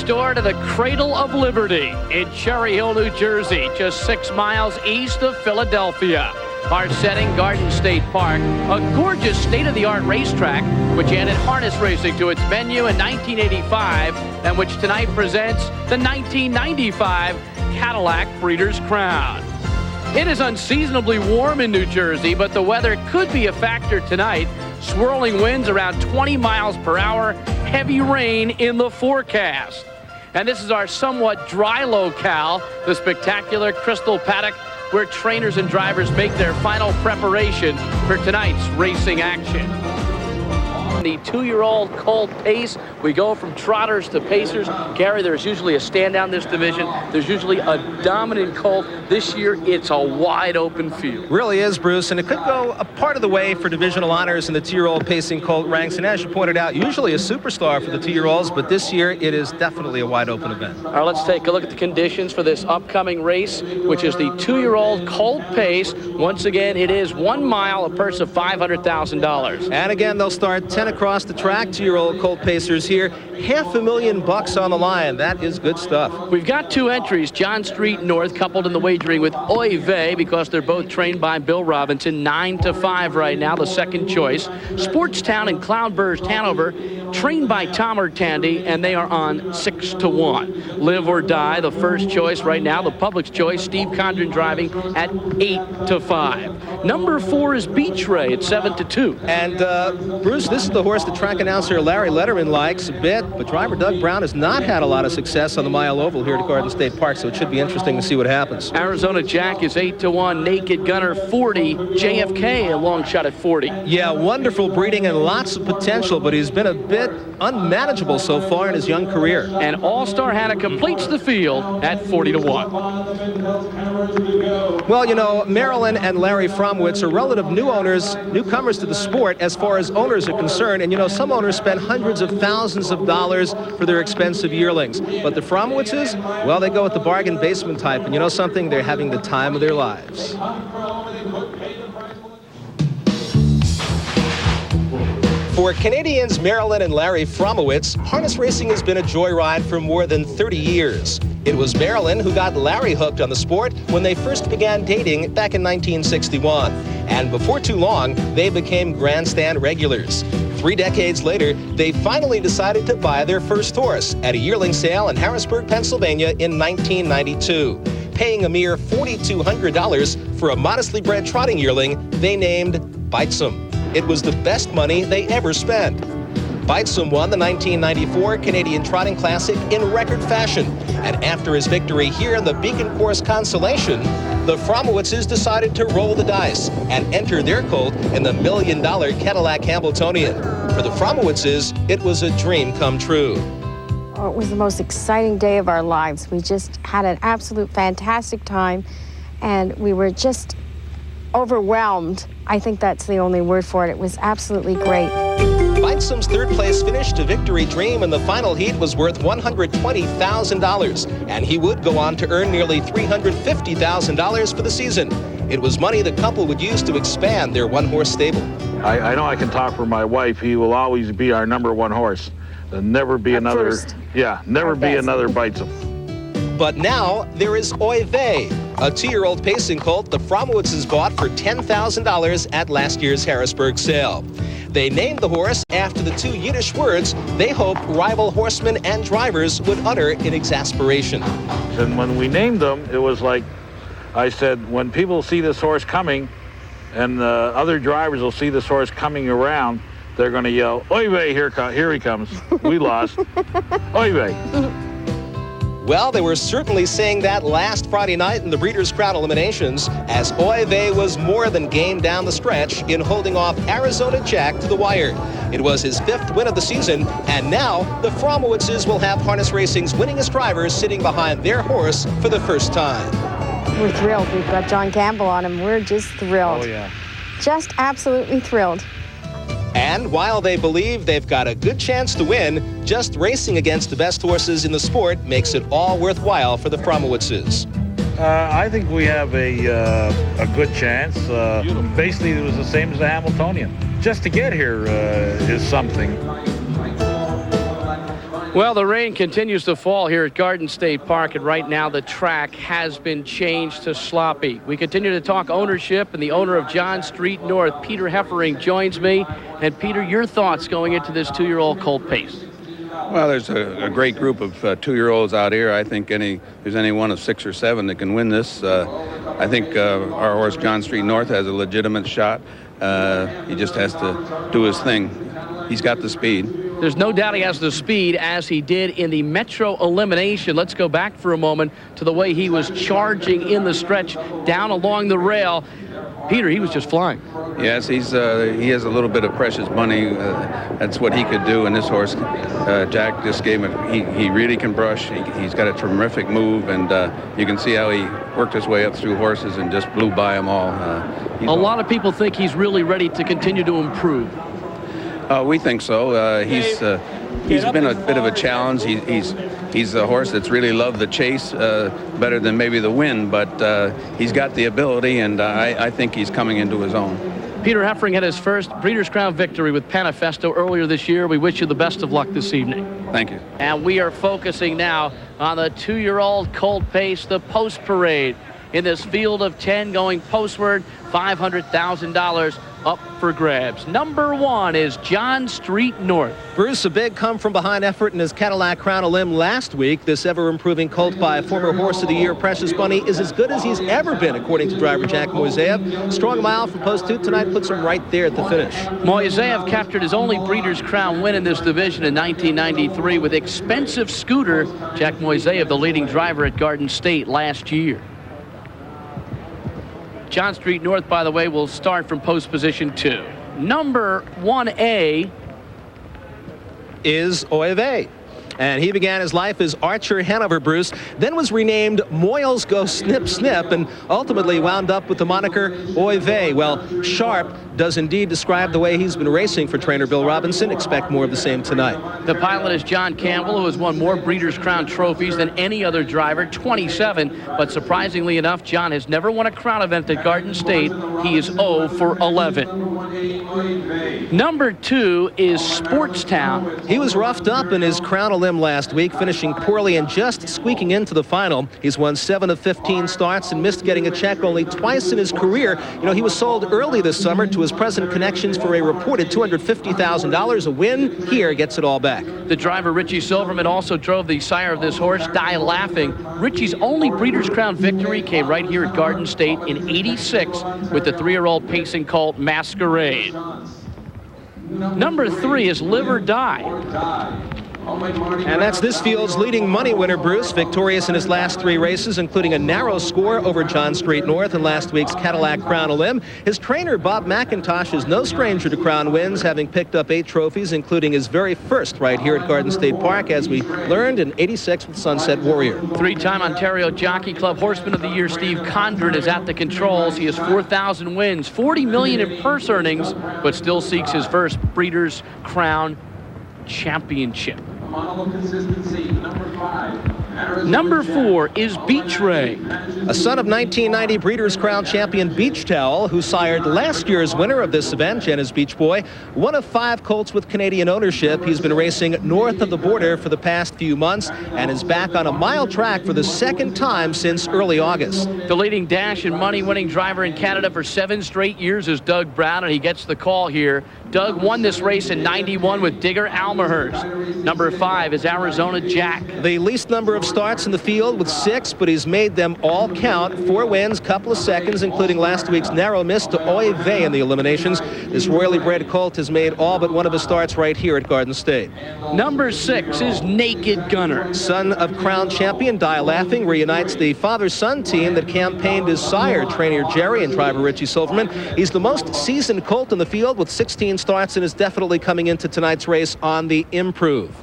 next door to the Cradle of Liberty in Cherry Hill, New Jersey, just 6 miles east of Philadelphia. Our setting, Garden State Park, a gorgeous state-of-the-art racetrack which added harness racing to its menu in 1985 and which tonight presents the 1995 Cadillac Breeders' Crown. It is unseasonably warm in New Jersey, but the weather could be a factor tonight. Swirling winds around 20 miles per hour, heavy rain in the forecast. And this is our somewhat dry locale, the spectacular Crystal Paddock, where trainers and drivers make their final preparation for tonight's racing action. The 2-year-old Colt Pace. We go from trotters to pacers. Gary, there's usually a standout in this division. There's usually a dominant Colt. This year, it's a wide open field. Really is, Bruce, and it could go a part of the way for divisional honors in the 2-year-old pacing Colt ranks. And as you pointed out, usually a superstar for the 2-year-olds, but this year it is definitely a wide open event. All right, let's take a look at the conditions for this upcoming race, which is the 2-year-old Colt Pace. Once again, it is 1 mile, a purse of $500,000. And again, they'll start 10 across the track. 2-year-old Colt Pacers here. $500,000 on the line. That is good stuff. We've got 2 entries, John Street North, coupled in the wagering with Oy Vey, because they're both trained by Bill Robinson. 9-5 right now, the second choice. Sportstown and Cloudburst Hanover, trained by Tom Tandy, and they are on 6-1. Live or Die, the first choice right now. The public's choice, Steve Condren driving at 8-5. Number 4 is Beach Ray at 7-2. And Bruce, this is the horse the track announcer Larry Letterman likes a bit, but driver Doug Brown has not had a lot of success on the mile oval here at Garden State Park, so it should be interesting to see what happens. Arizona Jack is 8-1. Naked Gunner 40. JFK a long shot at 40. Yeah, wonderful breeding and lots of potential, but he's been a bit unmanageable so far in his young career. And All-Star Hannah completes the field at 40-1. Well, you know, Marilyn and Larry Fromowitz are relative newcomers to the sport as far as owners are concerned. And, you know, some owners spend hundreds of thousands of dollars for their expensive yearlings. But the Fromowitzes, well, they go with the bargain basement type. And you know something? They're having the time of their lives. For Canadians Marilyn and Larry Fromowitz, harness racing has been a joyride for more than 30 years. It was Marilyn who got Larry hooked on the sport when they first began dating back in 1961. And before too long, they became grandstand regulars. 3 decades later, they finally decided to buy their first horse at a yearling sale in Harrisburg, Pennsylvania in 1992. Paying a mere $4,200 for a modestly bred trotting yearling they named Bitesome. It was the best money they ever spent. Bitesome won the 1994 Canadian Trotting Classic in record fashion. And after his victory here in the Beacon Course Consolation, the Fromowitzes decided to roll the dice and enter their colt in the $1 million Cadillac Hambletonian. For the Fromowitzes, it was a dream come true. Oh, it was the most exciting day of our lives. We just had an absolute fantastic time, and we were just overwhelmed. I think that's the only word for it. It was absolutely great. Bitesome's third place finish to Victory Dream in the final heat was worth $120,000, and he would go on to earn nearly $350,000 for the season. It was money the couple would use to expand their one-horse stable. I know I can talk for my wife. He will always be our #1 horse. There'll never be another. First. Yeah, never be another Bitesome. But now there is Oy Vey, a 2-year-old pacing colt the Fromowitzes bought for $10,000 at last year's Harrisburg sale. They named the horse after the 2 Yiddish words they hoped rival horsemen and drivers would utter in exasperation. And when we named them, it was like I said, when people see this horse coming and other drivers will see this horse coming around, they're going to yell, "Oy vey, here he comes." We lost. Oy vey. Well, they were certainly saying that last Friday night in the Breeders' Crown eliminations, as Oy Vey was more than game down the stretch in holding off Arizona Jack to the wire. It was his 5th win of the season, and now the Fromowitzes will have harness racing's winningest drivers sitting behind their horse for the first time. We're thrilled. We've got John Campbell on him. We're just thrilled. Oh, yeah. Just absolutely thrilled. And while they believe they've got a good chance to win, just racing against the best horses in the sport makes it all worthwhile for the Fromowitzes. I think we have a good chance. Basically, it was the same as the Hamiltonian. Just to get here is something. Well, the rain continues to fall here at Garden State Park, and right now the track has been changed to sloppy. We continue to talk ownership, and the owner of John Street North, Peter Heffering, joins me. And Peter, your thoughts going into this 2-year-old Colt Pace? Well, there's a great group of 2-year-olds out here. I think there's any one of 6 or 7 that can win this. I think our horse John Street North has a legitimate shot. He just has to do his thing. He's got the speed. There's no doubt he has the speed, as he did in the Metro Elimination. Let's go back for a moment to the way he was charging in the stretch down along the rail. Peter, he was just flying. Yes, he has a little bit of precious money. That's what he could do. And this horse, Jack just gave him. He really can brush. He's got a terrific move, and you can see how he worked his way up through horses and just blew by them all. A lot of people think he's really ready to continue to improve. We think so. He's been a bit of a challenge. He's a horse that's really loved the chase better than maybe the win, but he's got the ability, and I think he's coming into his own. Peter Heffering had his first Breeders' Crown victory with Panifesto earlier this year. We wish you the best of luck this evening. Thank you. And we are focusing now on the 2-year-old Colt Pace, the post parade. In this field of 10 going postward, $500,000 up for grabs. Number 1 is John Street North. Bruce, a big come-from-behind effort in his Cadillac Crown of Limb last week. This ever-improving colt by former Horse of the Year Precious Bunny is as good as he's ever been, according to driver Jack Moiseyev. Strong mile from post 2 tonight puts him right there at the finish. Moiseyev captured his only Breeders' Crown win in this division in 1993 with Expensive Scooter. Jack Moiseyev, the leading driver at Garden State last year. John Street North, by the way, will start from post position 2. Number 1A is Oive. And he began his life as Archer Hanover, Bruce, then was renamed Moyles Go Snip Snip, and ultimately wound up with the moniker Oive. Well, Sharp does indeed describe the way he's been racing for trainer Bill Robinson. Expect more of the same tonight. The pilot is John Campbell, who has won more Breeders' Crown trophies than any other driver, 27. But surprisingly enough, John has never won a Crown event at Garden State. He is 0 for 11. Number 2 is Sportstown. He was roughed up in his Crown of Limb last week, finishing poorly and just squeaking into the final. He's won 7 of 15 starts and missed getting a check only twice in his career. You know, he was sold early this summer to his present connections for a reported $250,000. A win here gets it all back. The driver, Richie Silverman, also drove the sire of this horse, Die Laughing. Richie's only Breeders' Crown victory came right here at Garden State in '86 with the 3-year-old pacing colt Masquerade. Number 3 is Live or Die. And that's this field's leading money winner, Bruce, victorious in his last 3 races, including a narrow score over John Street North in last week's Cadillac Crown of Limb. His trainer, Bob McIntosh, is no stranger to Crown wins, having picked up 8 trophies, including his very first right here at Garden State Park, as we learned in '86 with Sunset Warrior. 3-time Ontario Jockey Club Horseman of the Year Steve Condren is at the controls. He has 4,000 wins, $40 million in purse earnings, but still seeks his first Breeders' Crown championship. Number 4 is Beach Ray. A son of 1990 Breeders' Crown champion Beach Towel, who sired last year's winner of this event, Jenna's Beach Boy. One of 5 colts with Canadian ownership. He's been racing north of the border for the past few months and is back on a mile track for the 2nd time since early August. The leading dash and money-winning driver in Canada for 7 straight years is Doug Brown, and he gets the call here. Doug won this race in '91 with Digger Almahurst. Number 5 is Arizona Jack. The least number of starts in the field with 6, but he's made them all count. 4 wins, couple of seconds, including last week's narrow miss to Oive in the eliminations. This royally bred colt has made all but one of his starts right here at Garden State. Number 6 is Naked Gunner. Son of Crown champion Die Laughing reunites the father-son team that campaigned his sire, trainer Jerry, and driver Richie Silverman. He's the most seasoned colt in the field with 16 starts and is definitely coming into tonight's race on the improve.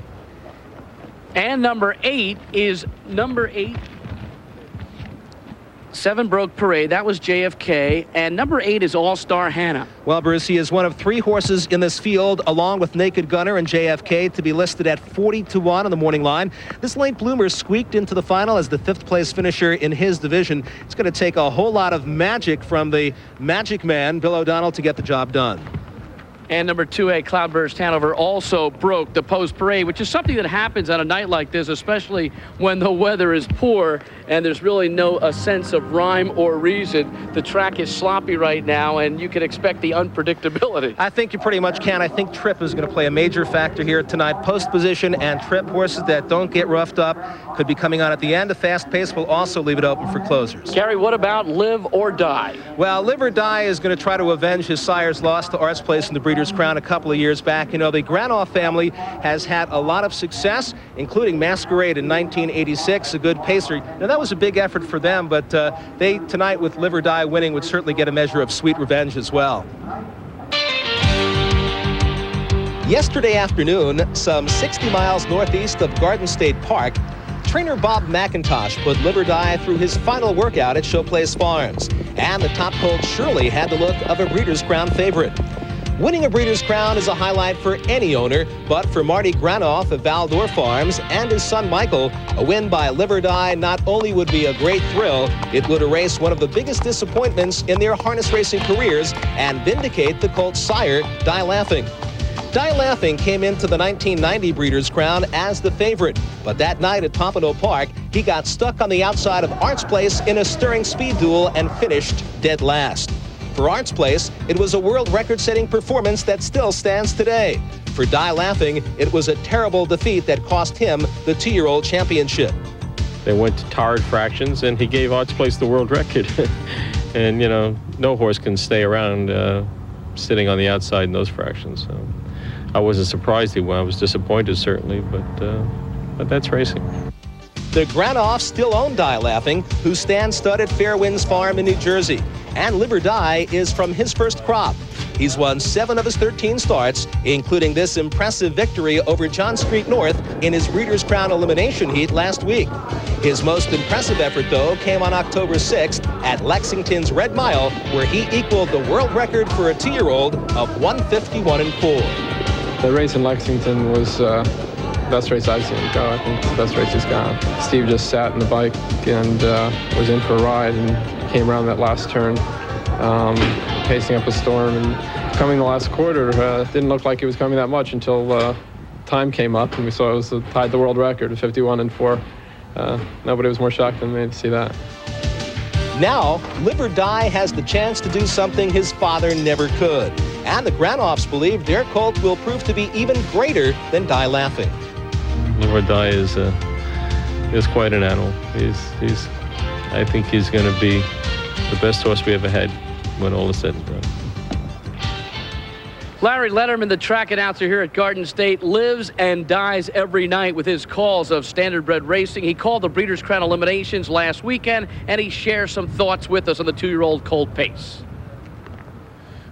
And number 8 is number 8. 7 broke Parade. That was JFK. And number 8 is All-Star Hannah. Well, Bruce, he is one of 3 horses in this field, along with Naked Gunner and JFK, to be listed at 40-1 on the morning line. This late bloomer squeaked into the final as the 5th-place finisher in his division. It's going to take a whole lot of magic from the magic man, Bill O'Donnell, to get the job done. And number 2A, Cloudburst Hanover, also broke the post parade, which is something that happens on a night like this, especially when the weather is poor and there's really no sense of rhyme or reason. The track is sloppy right now, and you can expect the unpredictability. I think you pretty much can. I think trip is going to play a major factor here tonight. Post position and trip, horses that don't get roughed up could be coming on at the end. The fast pace will also leave it open for closers. Gary, what about Live or Die? Well, Live or Die is going to try to avenge his sire's loss to Arts Place in the Breeders' Crown a couple of years back. You know, the Granoff family has had a lot of success, including Masquerade in 1986, a good pacer. Now, that was a big effort for them, but they, tonight, with Live or Die winning, would certainly get a measure of sweet revenge as well. Yesterday afternoon, some 60 miles northeast of Garden State Park, trainer Bob McIntosh put Live or Die through his final workout at Showplace Farms, and the top colt surely had the look of a Breeders' Crown favorite. Winning a Breeders' Crown is a highlight for any owner, but for Marty Granoff of Valdor Farms and his son Michael, a win by Live or Die not only would be a great thrill, it would erase one of the biggest disappointments in their harness racing careers and vindicate the colt's sire, Die Laughing. Die Laughing came into the 1990 Breeders' Crown as the favorite, but that night at Pompano Park, he got stuck on the outside of Arts Place in a stirring speed duel and finished dead last. For Arts Place, it was a world record-setting performance that still stands today. For Die Laughing, it was a terrible defeat that cost him the 2-year-old championship. They went to tarred fractions, and he gave Arts Place the world record. And, you know, no horse can stay around sitting on the outside in those fractions. So I wasn't surprised he won. I was disappointed, certainly, but that's racing. The Granoffs still own Die Laughing, who stands stud at Fairwinds Farm in New Jersey. And Live or Die is from his first crop. He's won 7 of his 13 starts, including this impressive victory over John Street North in his Breeders' Crown elimination heat last week. His most impressive effort, though, came on October 6th at Lexington's Red Mile, where he equaled the world record for a 2-year-old of 151.4. The race in Lexington was the best race I've seen him go. I think it's the best race he's gone. Steve just sat in the bike and was in for a ride and came around that last turn, pacing up a storm, and coming the last quarter, didn't look like he was coming that much until time came up and we saw it was tied the world record of 51.4. Nobody was more shocked than me to see that. Now, Live or Die has the chance to do something his father never could. And the Granoffs believe their colt will prove to be even greater than Die Laughing. Live or Die is quite an animal. I think he's going to be the best horse we ever had when all is said and done. Larry Letterman, the track announcer here at Garden State, lives and dies every night with his calls of standardbred racing. He called the Breeders' Crown eliminations last weekend, and he shares some thoughts with us on the 2-year-old Colt pace.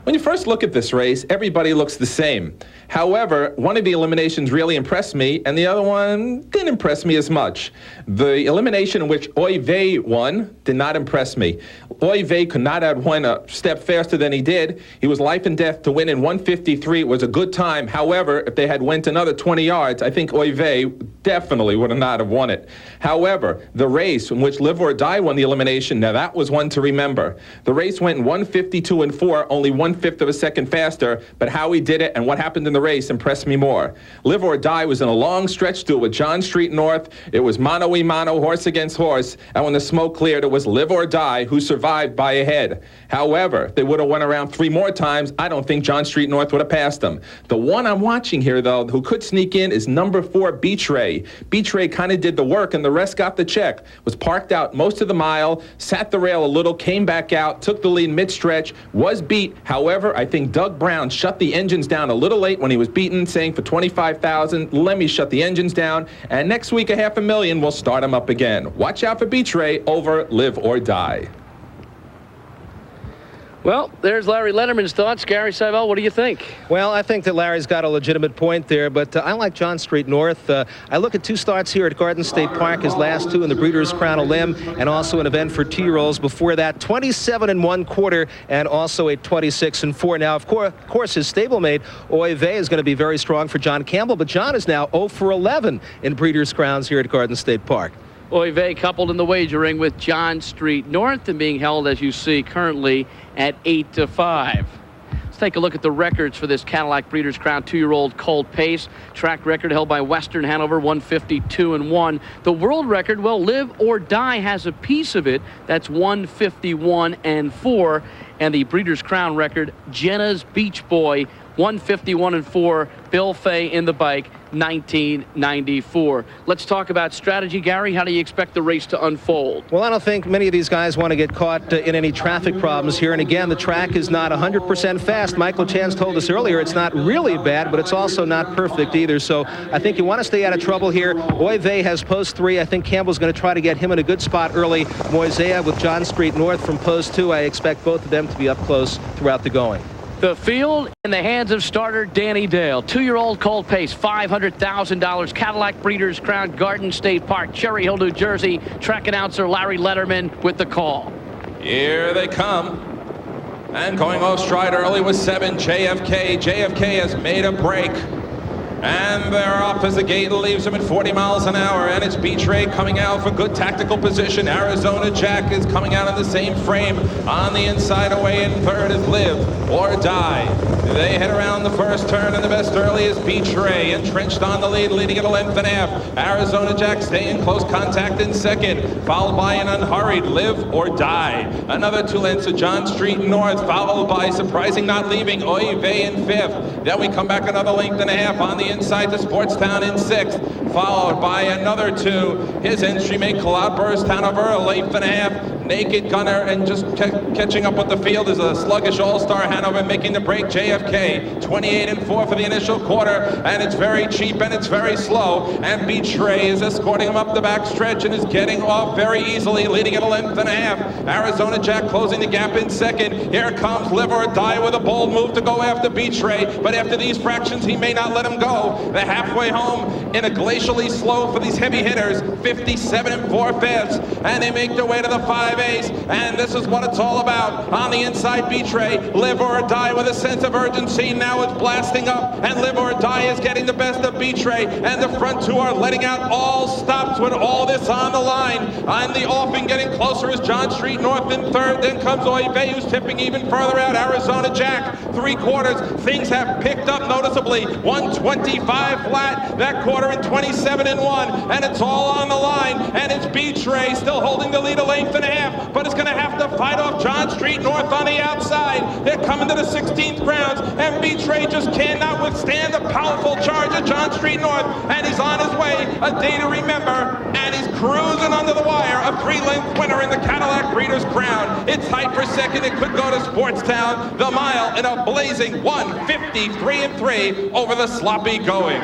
When you first look at this race, everybody looks the same. However, one of the eliminations really impressed me, and the other one didn't impress me as much. The elimination in which Oy Vey won did not impress me. Oy Vey could not have won a step faster than he did. He was life and death to win in 1:53. It was a good time. However, if they had went another 20 yards, I think Oy Vey definitely would not have won it. However, the race in which Live or Die won the elimination, now that was one to remember. The race went in 1:52.4, only 1/5 of a second faster, but how he did it and what happened in the race impressed me more. Live or Die was in a long stretch duel with John Street North. It was mano-a-mano, horse against horse, and when the smoke cleared, it was Live or Die who survived by a head. However, if they would have went around 3 more times, I don't think John Street North would have passed them. The one I'm watching here, though, who could sneak in is number 4, Beach Ray. Beach Ray kind of did the work, and the rest got the check. Was parked out most of the mile, sat the rail a little, came back out, took the lead mid-stretch, was beat. However, I think Doug Brown shut the engines down a little late when he was beaten, saying for $25,000, let me shut the engines down, and next week $500,000 we'll start him up again. Watch out for Beach Ray over Live or Die. Well, there's Larry Letterman's thoughts. Gary Seibel, what do you think? Well, I think that Larry's got a legitimate point there, but I like John Street North. I look at 2 starts here at Garden State Park, his last 2 in the Breeders' Crown Elim, and also an event for 2-year-olds before that, 27 1/4, and also a 26-4. Now, of course, his stablemate, Oy Vey, is going to be very strong for John Campbell, but John is now 0 for 11 in Breeders' Crowns here at Garden State Park. Oy Vey coupled in the wagering with John Street North and being held, as you see, currently at 8-5. take a look at the records for this Cadillac Breeders' Crown 2-year-old Colt Pace. Track record held by Western Hanover, 152-1. The world record, well, Live or Die has a piece of it. That's 151-4. And the Breeders' Crown record, Jenna's Beach Boy, 151-4. Bill Fay in the bike, 1994. Let's talk about strategy, Gary. How do you expect the race to unfold? Well, I don't think many of these guys want to get caught in any traffic problems here. And again, the track is not 100% fast. Michael Chance told us earlier it's not really bad, but it's also not perfect either. So I think you want to stay out of trouble here. Oive has post 3. I think Campbell's going to try to get him in a good spot early. Moisea with John Street North from post 2. I expect both of them to be up close throughout the going. The field in the hands of starter Danny Dale. 2-year-old Colt Pace, $500,000. Cadillac Breeders' Crown, Garden State Park, Cherry Hill, New Jersey. Track announcer Larry Letterman with the call. Here they come. And going off stride early was 7, JFK. JFK has made a break. And they're off as the gate leaves them at 40 miles an hour. And it's Beach Ray coming out for good tactical position. Arizona Jack is coming out in the same frame. On the inside away in third is Live or Die. They head around the first turn, and the best early is Beach Ray, entrenched on the lead, leading at a length and a half. Arizona Jack staying in close contact in second, followed by an unhurried Live or Die. Another 2 lengths of John Street North, followed by surprising not leaving Oive in fifth. Then we come back another length and a half on the inside to Sportstown in sixth, followed by another 2. His entry mate Cloudburst Hanover, a length and a half. Naked Gunner, and just catching up with the field is a sluggish All-Star Hanover making the break. JFK 28-4 for the initial quarter, and it's very cheap and it's very slow. And Beach Ray is escorting him up the back stretch and is getting off very easily, leading at a length and a half. Arizona Jack closing the gap in second. Here comes Live or Die with a bold move to go after Beach Ray, but after these fractions he may not let him go. They're halfway home in a glacially slow for these heavy hitters, 57-4 and they make their way to the 5 ace, and this is what it's all about. On the inside, Beach Ray, Live or Die with a sense of urgency. Now it's blasting up, and Live or Die is getting the best of Beach Ray, and the front 2 are letting out all stops with all this on the line. On the offing, getting closer is John Street North in third, then comes Oive, who's tipping even further out. Arizona Jack, 3 quarters. Things have picked up noticeably. 125 flat, that quarter in 27-1, and it's all on the line, and it's Beach Ray still holding the lead a length and a half, but it's going to have to fight off John Street North on the outside. They're coming to the 16th rounds, and Beach Ray just cannot withstand the powerful charge of John Street North, and he's on his way, a day to remember, and he's cruising under the wire, a 3-length winner in the Cadillac Breeders' Crown. It's tight for second. It could go to Sportstown. The mile in a blazing 1:53.3 over the sloppy going.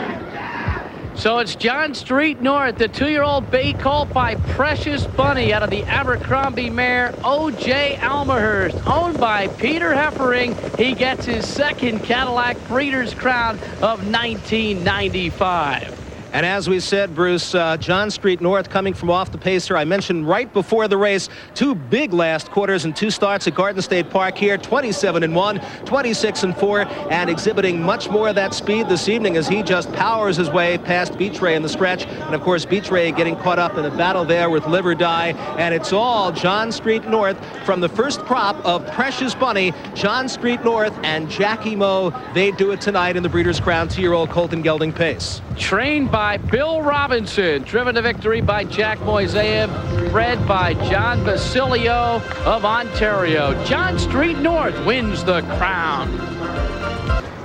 So it's John Street North, the 2-year-old bay colt by Precious Bunny out of the Abercrombie mare O.J. Almahurst, owned by Peter Heffering. He gets his second Cadillac Breeders' Crown of 1995. And as we said, Bruce, John Street North coming from off the pacer. I mentioned right before the race, 2 big last quarters and 2 starts at Garden State Park here, 27-1, 26-4, and exhibiting much more of that speed this evening as he just powers his way past Beach Ray in the stretch. And of course, Beach Ray getting caught up in a battle there with Live or Die. And it's all John Street North from the first crop of Precious Bunny, John Street North and Jackie Moe. They do it tonight in the Breeders' Crown 2-year-old Colton Gelding Pace. Trained by Bill Robinson, driven to victory by Jack Moisea, bred by John Basilio of Ontario. John Street North wins the crown.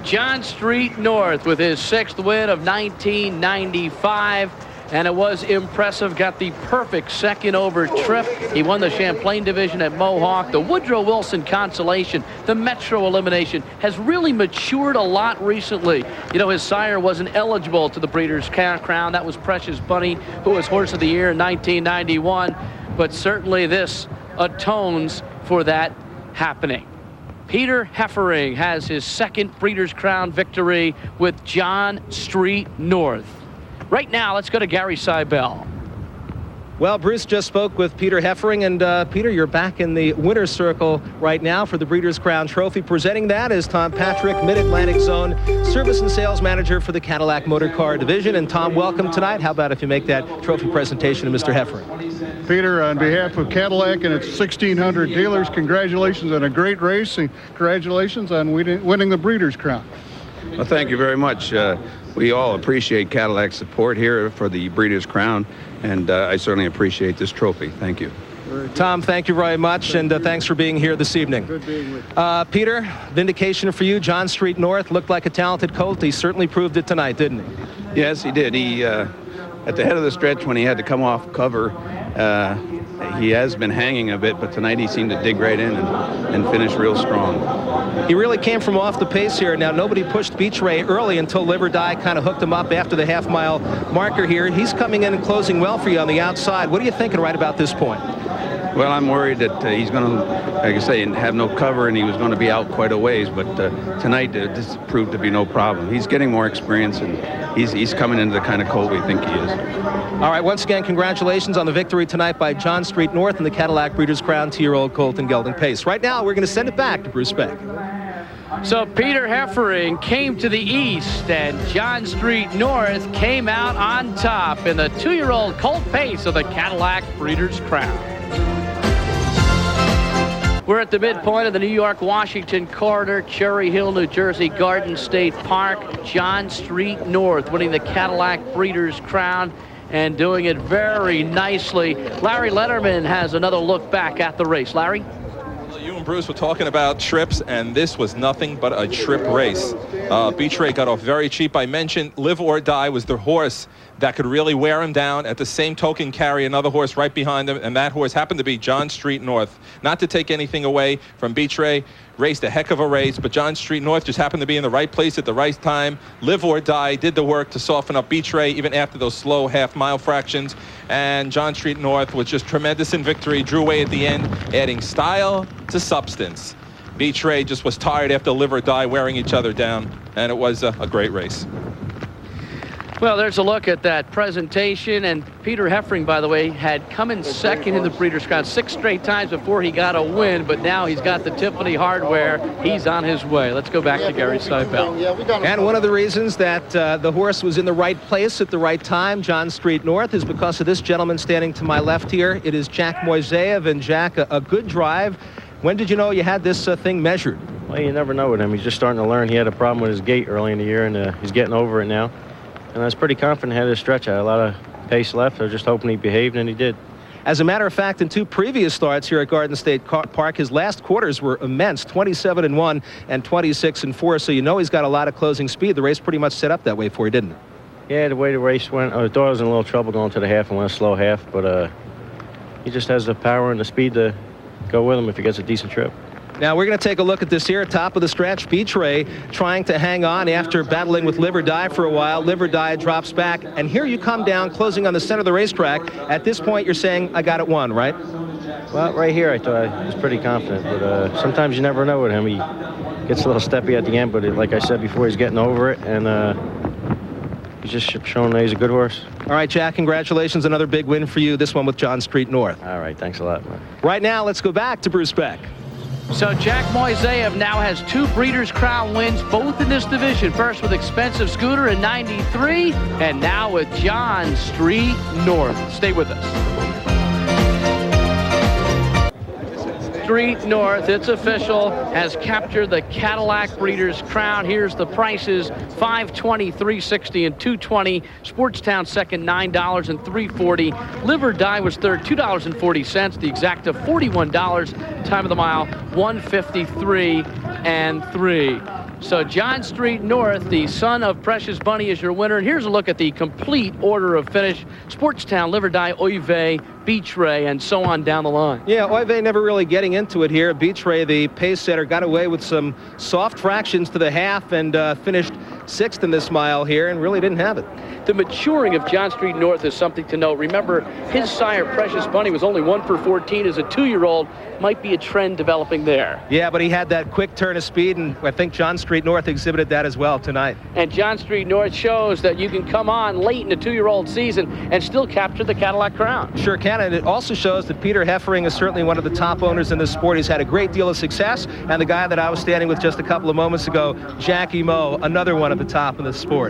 John Street North with his 6th win of 1995. And it was impressive. Got the perfect second over trip. He won the Champlain division at Mohawk. The Woodrow Wilson Consolation, the Metro Elimination, has really matured a lot recently. You know, his sire wasn't eligible to the Breeders' Crown. That was Precious Bunny, who was Horse of the Year in 1991. But certainly this atones for that happening. Peter Heffering has his second Breeders' Crown victory with John Street North. Right now, let's go to Gary Seibel. Well, Bruce just spoke with Peter Heffering, and Peter, you're back in the winner's circle right now for the Breeders' Crown Trophy. Presenting that is Tom Patrick, Mid-Atlantic Zone Service and Sales Manager for the Cadillac Motor Car Division. And Tom, welcome tonight. How about if you make that trophy presentation to Mr. Heffering? Peter, on behalf of Cadillac and its 1,600 dealers, congratulations on a great race, and congratulations on winning the Breeders' Crown. Well, thank you very much. We all appreciate Cadillac's support here for the Breeders' Crown, and I certainly appreciate this trophy. Thank you. Tom, thank you very much, and thanks for being here this evening. Good being with you. Peter, vindication for you. John Street North looked like a talented colt. He certainly proved it tonight, didn't he? Yes, he did. He, at the head of the stretch when he had to come off cover, he has been hanging a bit, but tonight he seemed to dig right in and finish real strong. He really came from off the pace here. Now, nobody pushed Beach Ray early until Live or Die kind of hooked him up after the half-mile marker here. He's coming in and closing well for you on the outside. What are you thinking right about this point? Well, I'm worried that he's going to, like I say, have no cover, and he was going to be out quite a ways. But tonight, this proved to be no problem. He's getting more experience, and he's coming into the kind of colt we think he is. All right, once again, congratulations on the victory tonight by John Street North and the Cadillac Breeders' Crown 2-year-old Colt and gelding pace. Right now, we're going to send it back to Bruce Beck. So Peter Heffering came to the east, and John Street North came out on top in the 2-year-old Colt pace of the Cadillac Breeders' Crown. We're at the midpoint of the New York-Washington corridor, Cherry Hill, New Jersey, Garden State Park. John Street North winning the Cadillac Breeders' Crown and doing it very nicely. Larry Letterman has another look back at the race. Larry? You and Bruce were talking about trips, and this was nothing but a trip race. Beach Ray got off very cheap. I mentioned Live or Die was the horse that could really wear him down. At the same token, carry another horse right behind him, and that horse happened to be John Street North. Not to take anything away from Beach Ray, raced a heck of a race, but John Street North just happened to be in the right place at the right time. Live or Die did the work to soften up Beach Ray even after those slow half-mile fractions, and John Street North was just tremendous in victory, drew away at the end, adding style to substance. Beach Ray just was tired after Live or Die wearing each other down, and it was a great race. Well, there's a look at that presentation, and Peter Heffering, by the way, had come in second in the Breeders' Crown 6 straight times before he got a win, but now he's got the Tiffany hardware. He's on his way. Let's go back to Gary Seibel. And one of the reasons that the horse was in the right place at the right time, John Street North, is because of this gentleman standing to my left here. It is Jack Moiseyev, and Jack, a good drive. When did you know you had this thing measured? Well, you never know with him. He's just starting to learn. He had a problem with his gait early in the year, and he's getting over it now. And I was pretty confident ahead of the stretch. I had a lot of pace left. I was just hoping he behaved, and he did. As a matter of fact, in 2 previous starts here at Garden State Park, his last quarters were immense, 27-1 and 26-4. So you know he's got a lot of closing speed. The race pretty much set up that way for you, didn't it? Yeah, the way the race went, I thought I was in a little trouble going to the half and went a slow half, but he just has the power and the speed to go with him if he gets a decent trip. Now we're going to take a look at this here, top of the stretch. Beach Ray trying to hang on after battling with Live or Die for a while. Live or Die drops back, and here you come down, closing on the center of the racetrack. At this point, you're saying, I got it won, right? Well, right here, I thought I was pretty confident, but sometimes you never know with him. He gets a little steppy at the end, but like I said before, he's getting over it, and he's just showing that he's a good horse. All right, Jack, congratulations. Another big win for you, this one with John Street North. All right, thanks a lot, man. Right now, let's go back to Bruce Beck. So Jack Moiseyev now has 2 Breeders' Crown wins, both in this division. First with Expensive Scooter in '93, and now with John Street North. Stay with us. Street North, it's official, has captured the Cadillac Breeders' Crown. Here's the prices: $520, $360, and $220. Sportstown second, $9 and $340. Live or Die was third, $2.40. The exacta, $41. Time of the mile, $153 and $3. So John Street North, the son of Precious Bunny, is your winner. And here's a look at the complete order of finish: Sportstown, Live or Die, Oive, Beach Ray, and so on down the line. Yeah, Oive never really getting into it here. Beach Ray, the pace setter, got away with some soft fractions to the half and finished 6th in this mile here and really didn't have it. the maturing of John Street North is something to note. Remember, his sire, Precious Bunny, was only 1 for 14 as a 2-year-old. Might be a trend developing there. Yeah, but he had that quick turn of speed, and I think John Street North exhibited that as well tonight. And John Street North shows that you can come on late in a 2-year-old season and still capture the Cadillac crown. Sure can, and it also shows that Peter Heffering is certainly one of the top owners in this sport. He's had a great deal of success, and the guy that I was standing with just a couple of moments ago, Jackie Moe, another one at the top of the sport.